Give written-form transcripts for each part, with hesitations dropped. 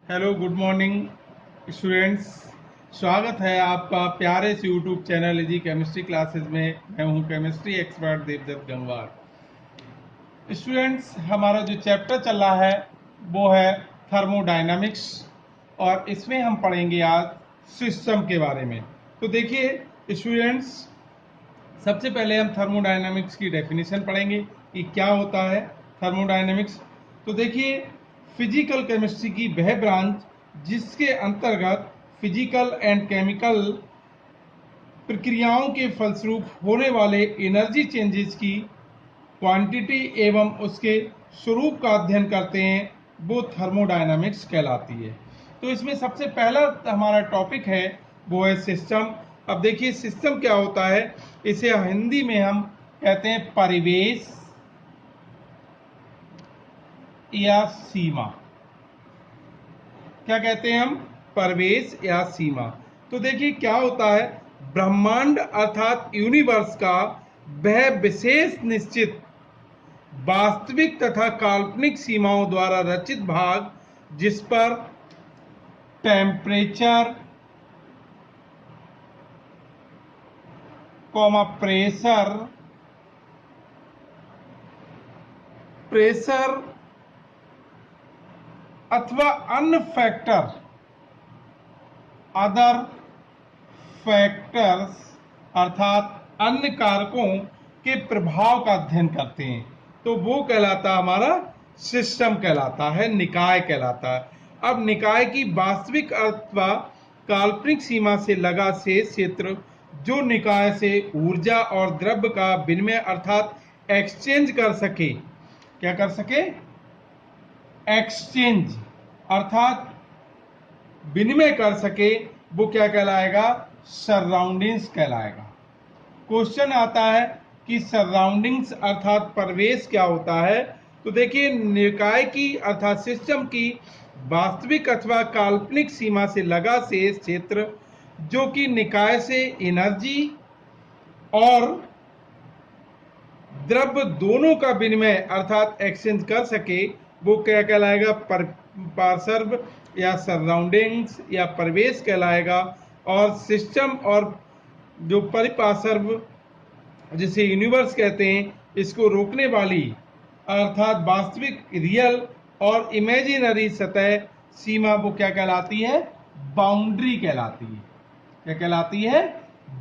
Hello good morning students. स्वागत है आपका प्यारे से YouTube channel easy chemistry classes में। मैं हूं chemistry expert Devdutt Gangwar. Students, हमारा जो चैप्टर चल रहा है वो है थर्मोडायनामिक्स और इसमें हम पढ़ेंगे आज सिस्टम के बारे में। तो देखिए स्टूडेंट्स, सबसे पहले हम थर्मोडायनामिक्स की डेफिनेशन पढ़ेंगे कि क्या होता है थर्मोडायनामिक्स। तो देखिए, फिजिकल केमिस्ट्री की वह ब्रांच जिसके अंतर्गत फिजिकल एंड केमिकल प्रक्रियाओं के फलस्वरूप होने वाले एनर्जी चेंजेस की क्वांटिटी एवं उसके स्वरूप का अध्ययन करते हैं, वो थर्मोडायनामिक्स कहलाती है। तो इसमें सबसे पहला हमारा टॉपिक है वो है सिस्टम। अब देखिए सिस्टम क्या होता है, इसे हिंदी में हम कहते हैं परिवेश या सीमा। क्या कहते हैं हम? परिवेश या सीमा। तो देखिए क्या होता है, ब्रह्मांड अर्थात यूनिवर्स का वह विशेष निश्चित वास्तविक तथा काल्पनिक सीमाओं द्वारा रचित भाग जिस पर टेम्परेचर, प्रेशर अथवा अदर फैक्टर्स अर्थात अन्य कारकों के प्रभाव का अध्ययन करते हैं, तो वो कहलाता हमारा सिस्टम कहलाता है, निकाय कहलाता है। अब निकाय की वास्तविक अथवा काल्पनिक सीमा से लगा शेष क्षेत्र जो निकाय से ऊर्जा और द्रव्य का विनिमय अर्थात एक्सचेंज कर सके। क्या कर सके? एक्सचेंज अर्थात विनिमय कर सके, वो क्या कहलाएगा? सराउंडिंग्स कहलाएगा। क्वेश्चन आता है कि सराउंडिंग्स अर्थात परिवेश क्या होता है। तो देखिए, निकाय की अर्थात सिस्टम की वास्तविक अथवा काल्पनिक सीमा से लगा शेष क्षेत्र जो कि निकाय से एनर्जी और द्रव्य दोनों का विनिमय अर्थात एक्सचेंज कर सके, वो क्या कहलाएगा? पार्श्व या सराउंडिंग्स या परिवेश कहलाएगा। और सिस्टम और जो परिपार्श्व जिसे यूनिवर्स कहते हैं, इसको रोकने वाली अर्थात वास्तविक रियल और इमेजिनरी सतह सीमा वो क्या कहलाती है? बाउंड्री कहलाती है। क्या कहलाती है?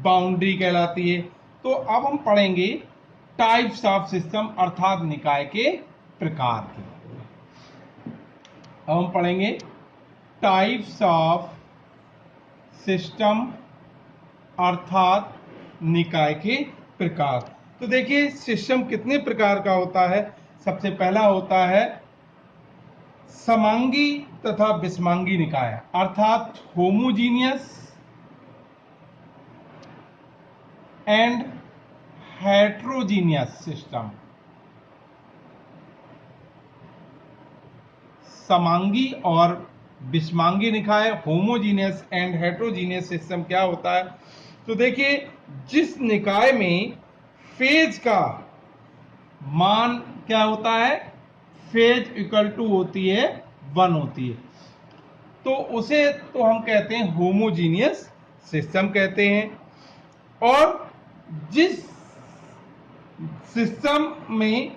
बाउंड्री कहलाती है। तो अब हम पढ़ेंगे टाइप्स ऑफ सिस्टम अर्थात निकाय के प्रकार के। अब हम पढ़ेंगे टाइप्स ऑफ सिस्टम अर्थात निकाय के प्रकार। तो देखिए सिस्टम कितने प्रकार का होता है। सबसे पहला होता है समांगी तथा विषमांगी निकाय अर्थात होमोजीनियस एंड हेट्रोजीनियस सिस्टम। समांगी और विषमांगी निकाय, होमोजीनियस एंड हेट्रोजीनियस सिस्टम क्या होता है। तो देखिए, जिस निकाय में फेज का मान क्या होता है? फेज इक्वल टू होती है 1 होती है, तो उसे तो हम कहते हैं होमोजीनियस सिस्टम कहते हैं। और जिस सिस्टम में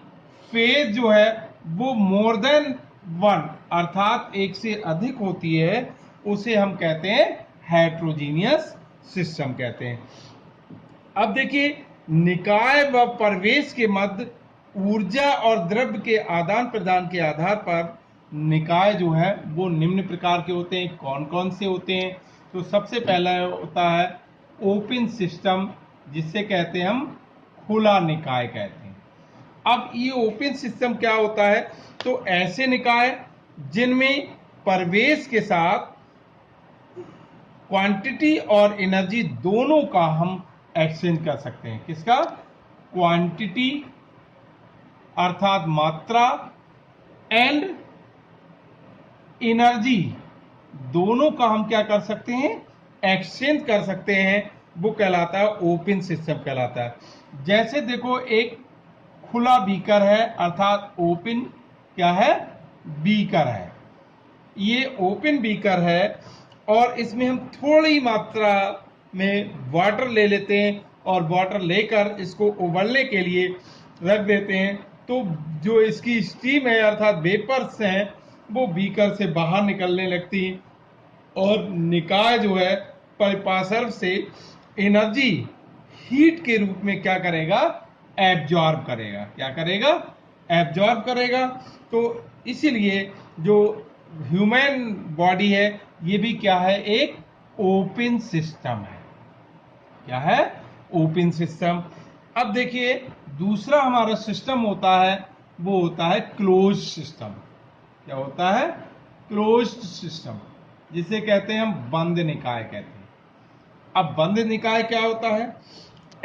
फेज जो है वो मोर देन 1 अर्थात एक से अधिक होती है, उसे हम कहते हैं हेट्रोजीनियस सिस्टम कहते हैं। अब देखिए, निकाय व परिवेश के मध्य ऊर्जा और द्रव्य के आदान प्रदान के आधार पर निकाय जो है वो निम्न प्रकार के होते हैं। कौन कौन से होते हैं? तो सबसे पहला होता है ओपन सिस्टम, जिससे कहते हैं हम खुला निकाय कहते हैं। अब ये ओपन सिस्टम क्या होता है? तो ऐसे निकाय जिनमें परिवेश के साथ क्वांटिटी और एनर्जी दोनों का हम एक्सचेंज कर सकते हैं। किसका? क्वांटिटी अर्थात मात्रा एंड एनर्जी दोनों का हम क्या कर सकते हैं? एक्सचेंज कर सकते हैं। वो कहलाता है ओपन सिस्टम कहलाता है। जैसे देखो, एक खुला बीकर है अर्थात ओपन क्या है? बीकर है। ये ओपन बीकर है और इसमें हम थोड़ी मात्रा में वाटर ले लेते हैं और वाटर लेकर इसको उबलने के लिए रख देते हैं। तो जो इसकी स्टीम है अर्थात वेपर्स हैं वो बीकर से बाहर निकलने लगती हैं और निकाय जो है परिपार्श्व से एनर्जी हीट के रूप में क्या करेगा, एब्जॉर्ब करेगा। क्या करेगा, एब्जॉर्ब करेगा। तो इसीलिए जो ह्यूमन बॉडी है ये भी क्या है, एक ओपन सिस्टम है। क्या है, ओपन सिस्टम। अब देखिए दूसरा हमारा सिस्टम होता है वो होता है क्लोज सिस्टम। क्या होता है, क्लोज्ड सिस्टम, जिसे कहते हैं हम बंद निकाय कहते हैं। अब बंद निकाय क्या होता है,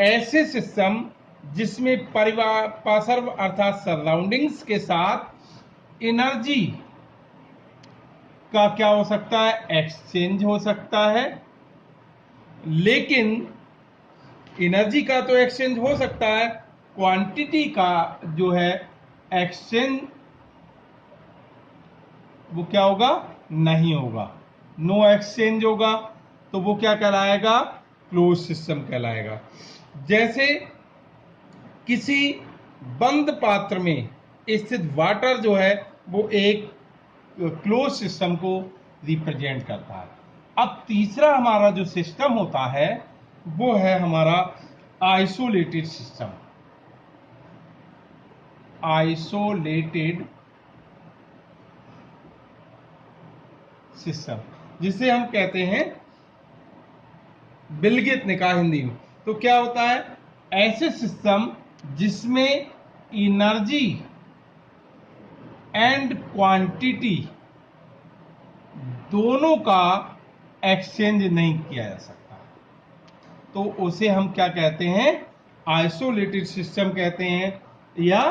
ऐसे सिस्टम जिसमें पार्श्व अर्थात सराउंडिंग्स के साथ एनर्जी का क्या हो सकता है, एक्सचेंज हो सकता है। लेकिन एनर्जी का तो एक्सचेंज हो सकता है, क्वांटिटी का जो है एक्सचेंज वो क्या होगा, नहीं होगा, नो एक्सचेंज होगा। तो वो क्या कहलाएगा, क्लोज सिस्टम कहलाएगा। जैसे किसी बंद पात्र में स्थित वाटर जो है वो एक क्लोज सिस्टम को रिप्रेजेंट करता है। अब तीसरा हमारा जो सिस्टम होता है वो है हमारा आइसोलेटेड सिस्टम। आइसोलेटेड सिस्टम जिसे हम कहते हैं विलगित निकाय हिंदी में। तो क्या होता है, ऐसे सिस्टम जिसमें एनर्जी एंड क्वांटिटी दोनों का एक्सचेंज नहीं किया जा सकता, तो उसे हम क्या कहते हैं, आइसोलेटेड सिस्टम कहते हैं या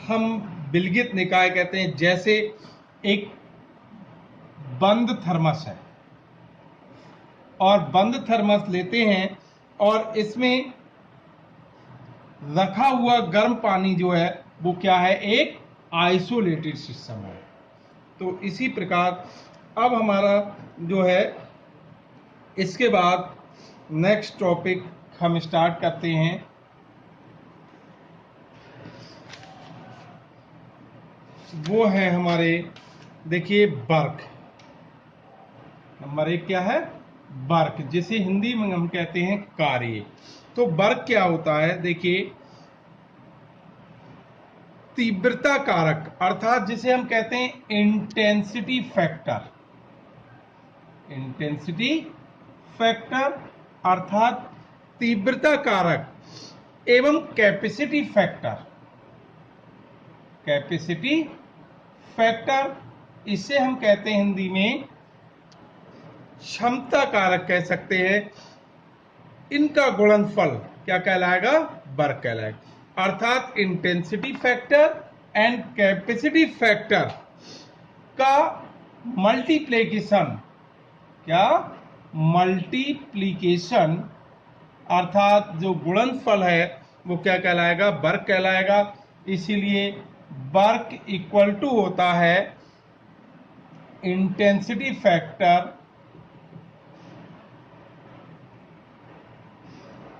हम विलगित निकाय कहते हैं। जैसे एक बंद थर्मस है और बंद थर्मस लेते हैं और इसमें रखा हुआ गर्म पानी जो है वो क्या है, एक आइसोलेटेड सिस्टम है। तो इसी प्रकार अब हमारा जो है इसके बाद नेक्स्ट टॉपिक हम स्टार्ट करते हैं। वो है हमारे, देखिए वर्क। नंबर 1 क्या है, वर्क, जिसे हिंदी में हम कहते हैं कार्य। तो वर्क क्या होता है, देखिए तीव्रता कारक अर्थात जिसे हम कहते हैं इंटेंसिटी फैक्टर। इंटेंसिटी फैक्टर अर्थात तीव्रता कारक एवं कैपेसिटी फैक्टर। कैपेसिटी फैक्टर इसे हम कहते हैं हिंदी में क्षमता कारक कह सकते हैं। इनका गुणनफल क्या कहलाएगा, वर्क कहलाएगा। अर्थात intensity factor and capacity factor का मल्टीप्लिकेशन, क्या मल्टीप्लिकेशन अर्थात जो गुणनफल है वो क्या कहलाएगा, वर्क कहलाएगा। इसीलिए वर्क इक्वल टू होता है intensity factor,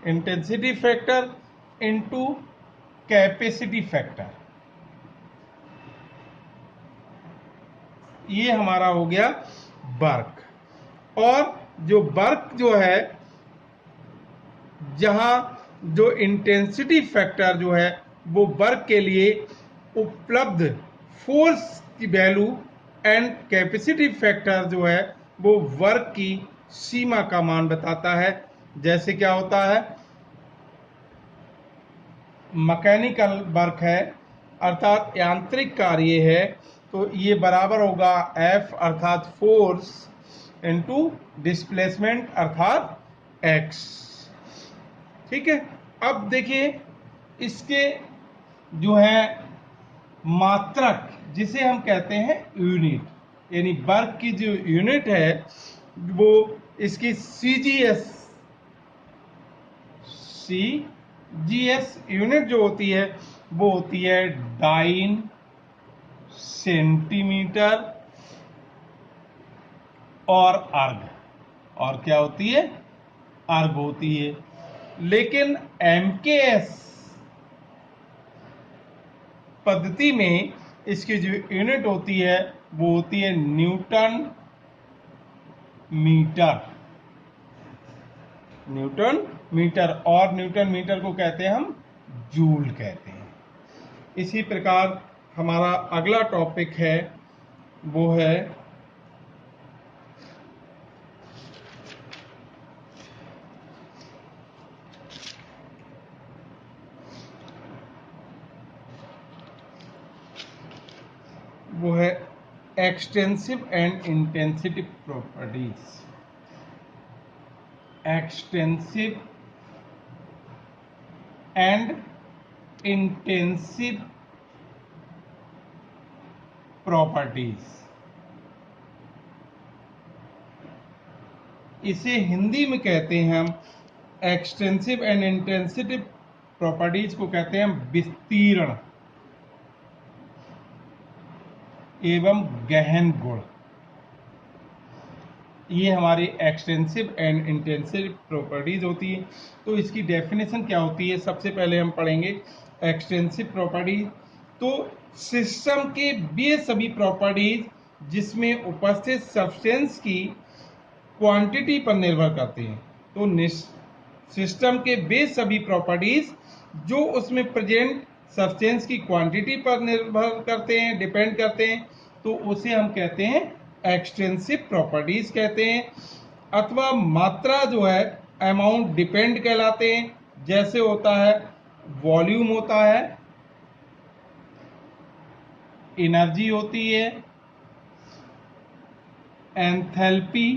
intensity factor into capacity factor. ये हमारा हो गया वर्क। और जो वर्क जो है, जहां जो इंटेंसिटी फैक्टर जो है वो वर्क के लिए उपलब्ध फोर्स की वैल्यू एंड कैपेसिटी फैक्टर जो है वो वर्क की सीमा का मान बताता है। जैसे क्या होता है, मैकेनिकल वर्क है अर्थात यांत्रिक कार्य है, तो ये बराबर होगा F अर्थात फोर्स इनटू डिस्प्लेसमेंट अर्थात x। ठीक है। अब देखिए इसके जो है मात्रक जिसे हम कहते हैं यूनिट, यानी वर्क की जो यूनिट है वो इसकी सीजीएस यूनिट जो होती है वो होती है डाइन सेंटीमीटर और अर्ग, और क्या होती है, अर्ग होती है। लेकिन एमकेएस पद्धति में इसकी जो यूनिट होती है वो होती है न्यूटन मीटर। न्यूटन मीटर, और न्यूटन मीटर को कहते हैं हम जूल कहते हैं। इसी प्रकार हमारा अगला टॉपिक है वो है extensive and intensity properties. Extensive and intensive properties, इसे हिंदी में कहते हैं हम एक्सटेंसिव एंड इंटेंसिव प्रॉपर्टीज को कहते हैं विस्तीर्ण एवं गहन गुण। ये हमारी एक्सटेंसिव एंड इंटेंसिव प्रॉपर्टीज होती है। तो इसकी डेफिनेशन क्या होती है, सबसे पहले हम पढ़ेंगे एक्सटेंसिव प्रॉपर्टीज। तो सिस्टम के वे सभी प्रॉपर्टीज जिसमें उपस्थित सब्सटेंस की क्वांटिटी पर निर्भर करते हैं। तो सिस्टम के वे सभी प्रॉपर्टीज जो उसमें प्रेजेंट सब्सटेंस की क्वांटिटी पर निर्भर करते हैं, डिपेंड करते हैं, तो उसे हम कहते हैं एक्सटेंसिव प्रॉपर्टीज कहते हैं। अथवा मात्रा जो है अमाउंट डिपेंड कहलाते हैं। जैसे होता है वॉल्यूम होता है, एनर्जी होती है, enthalpy,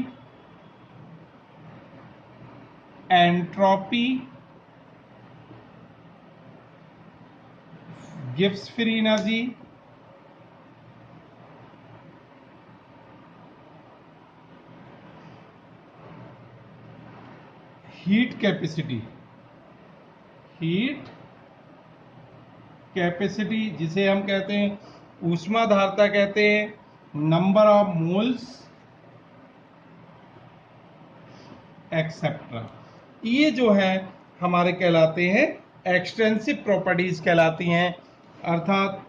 entropy, Gibbs free energy, heat capacity, heat capacity जिसे हम कहते हैं ऊष्मा धारता कहते हैं, नंबर ऑफ मोल्स एक्सेट्रा। ये जो है हमारे कहलाते हैं एक्सटेंसिव प्रॉपर्टीज कहलाती हैं, अर्थात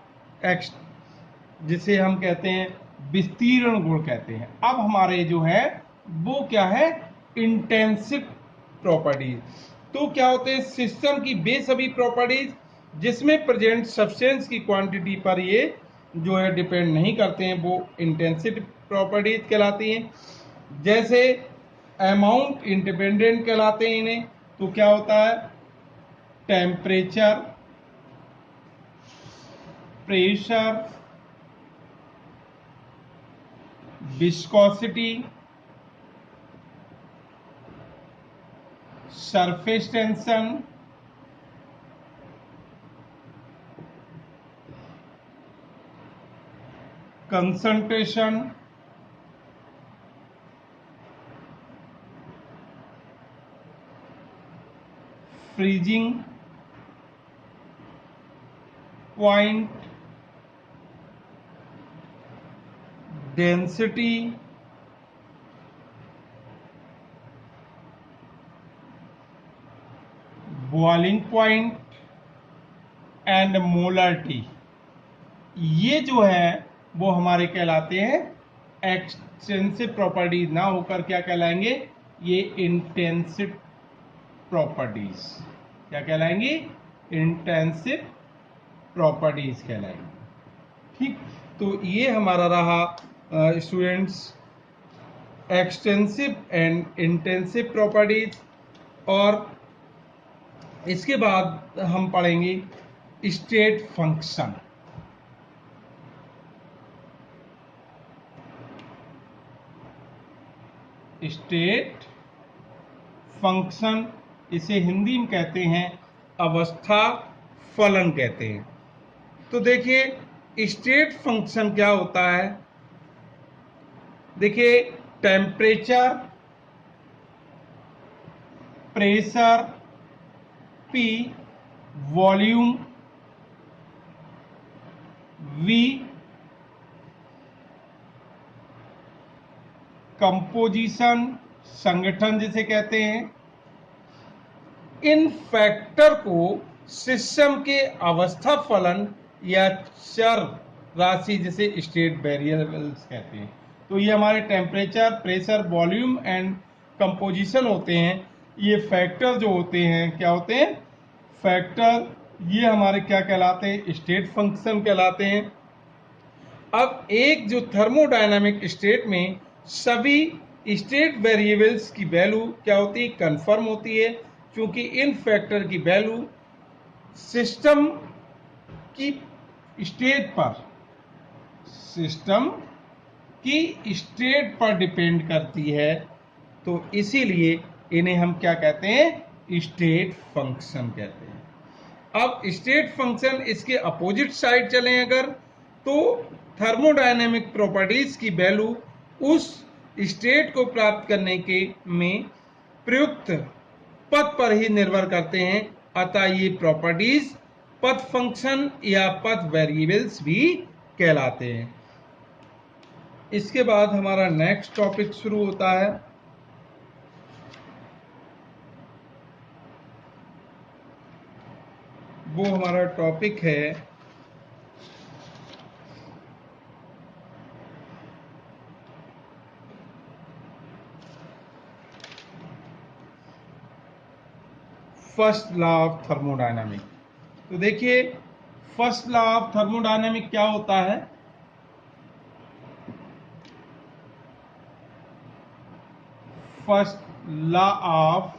जिसे हम कहते हैं विस्तीर्ण गुण कहते हैं। अब हमारे जो है वो क्या है, इंटेंसिव प्रॉपर्टीज। तो क्या होते हैं, सिस्टम की वे सभी प्रॉपर्टीज जिसमें प्रेजेंट सब्सटेंस की क्वांटिटी पर ये जो है डिपेंड नहीं करते हैं, वो इंटेंसिव प्रॉपर्टीज कहलाती हैं। जैसे अमाउंट इंडिपेंडेंट कहलाते हैं इन्हें। तो क्या होता है, temperature, pressure, viscosity, surface tension, concentration, freezing point, density, boiling point and molarity. ये जो है वो हमारे कहलाते हैं एक्सटेंसिव प्रॉपर्टीज, ना होकर क्या कहलाएंगे, ये इंटेंसिव प्रॉपर्टीज। क्या कहलाएंगी, इंटेंसिव प्रॉपर्टीज कहलाएंगी। ठीक, तो ये हमारा रहा students extensive and intensive properties. और इसके बाद हम पढ़ेंगे स्टेट फंक्शन। स्टेट फंक्शन, इसे हिंदी में कहते हैं अवस्था फलन कहते हैं। तो देखिए स्टेट फंक्शन क्या होता है, देखिए temperature, pressure P, volume V, composition, संगठन जिसे कहते हैं। इन फैक्टर को सिस्टम के अवस्था फलन या चर राशि जिसे स्टेट वेरिएबल्स कहते हैं। तो ये हमारे temperature, pressure, volume and composition होते हैं। ये फैक्टर जो होते हैं क्या होते हैं? फैक्टर। ये हमारे क्या कहलाते हैं? स्टेट फंक्शन कहलाते हैं। अब एक जो थर्मोडायनामिक स्टेट में सभी स्टेट वेरिएबल्स की वैल्यू क्या होती है? कंफर्म होती है, क्योंकि इन फैक्टर की वैल्यू सिस्टम की स्टेट पर डिपेंड करती है। तो इसीलिए इन्हें हम क्या कहते हैं? स्टेट फंक्शन कहते हैं। अब स्टेट फंक्शन इसके अपोजिट साइड चलें अगर, तो थर्मोडायनेमिक प्रॉपर्टीज की वैल्यू उस स्टेट को प्राप्त करने के में प्रयुक्त पथ पर ही निर्भर करते हैं। अतः ये प्रॉपर्टीज पथ फंक्शन या पथ वेरिएबल्स भी कहलाते हैं। इसके बाद हमारा नेक्स्ट टॉपिक शुरू होता है। वो हमारा टॉपिक है फर्स्ट लॉ ऑफ थर्मोडायनामिक। तो देखिए, फर्स्ट लॉ ऑफ थर्मोडायनामिक क्या होता है? First law of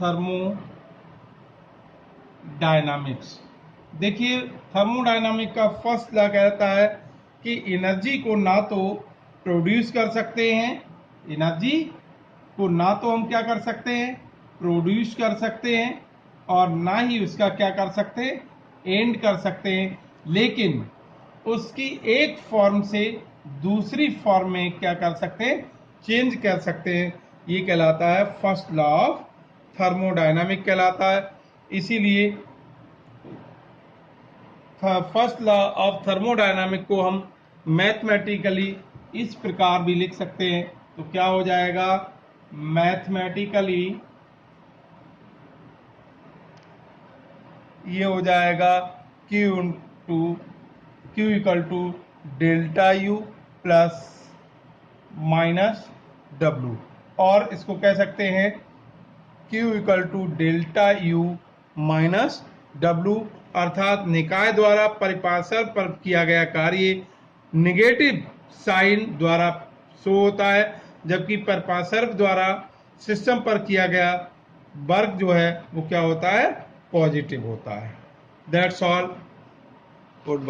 thermodynamics. देखिए, थर्मोडायनामिक का फर्स्ट लॉ कहता है कि एनर्जी को ना तो प्रोड्यूस कर सकते हैं, एनर्जी को ना तो हम क्या कर सकते हैं? प्रोड्यूस कर सकते हैं, और ना ही उसका क्या कर सकते हैं? एंड कर सकते हैं। लेकिन उसकी एक फॉर्म से दूसरी फॉर्म में क्या कर सकते हैं? चेंज कर सकते हैं। ये कहलाता है फर्स्ट लॉ ऑफ थर्मोडायनामिक कहलाता है। इसीलिए फर्स्ट लॉ ऑफ थर्मोडायनामिक को हम मैथमेटिकली इस प्रकार भी लिख सकते हैं। तो क्या हो जाएगा? मैथमेटिकली ये हो जाएगा Q equal to delta U plus minus W, और इसको कह सकते हैं Q equal to delta U minus W, अर्थात निकाय द्वारा परिपार्श्व पर किया गया कार्य निगेटिव साइन द्वारा शो होता है, जबकि परिपार्श्व द्वारा सिस्टम पर किया गया वर्क जो है वो क्या होता है? पॉजिटिव होता है। That's all. Good bye.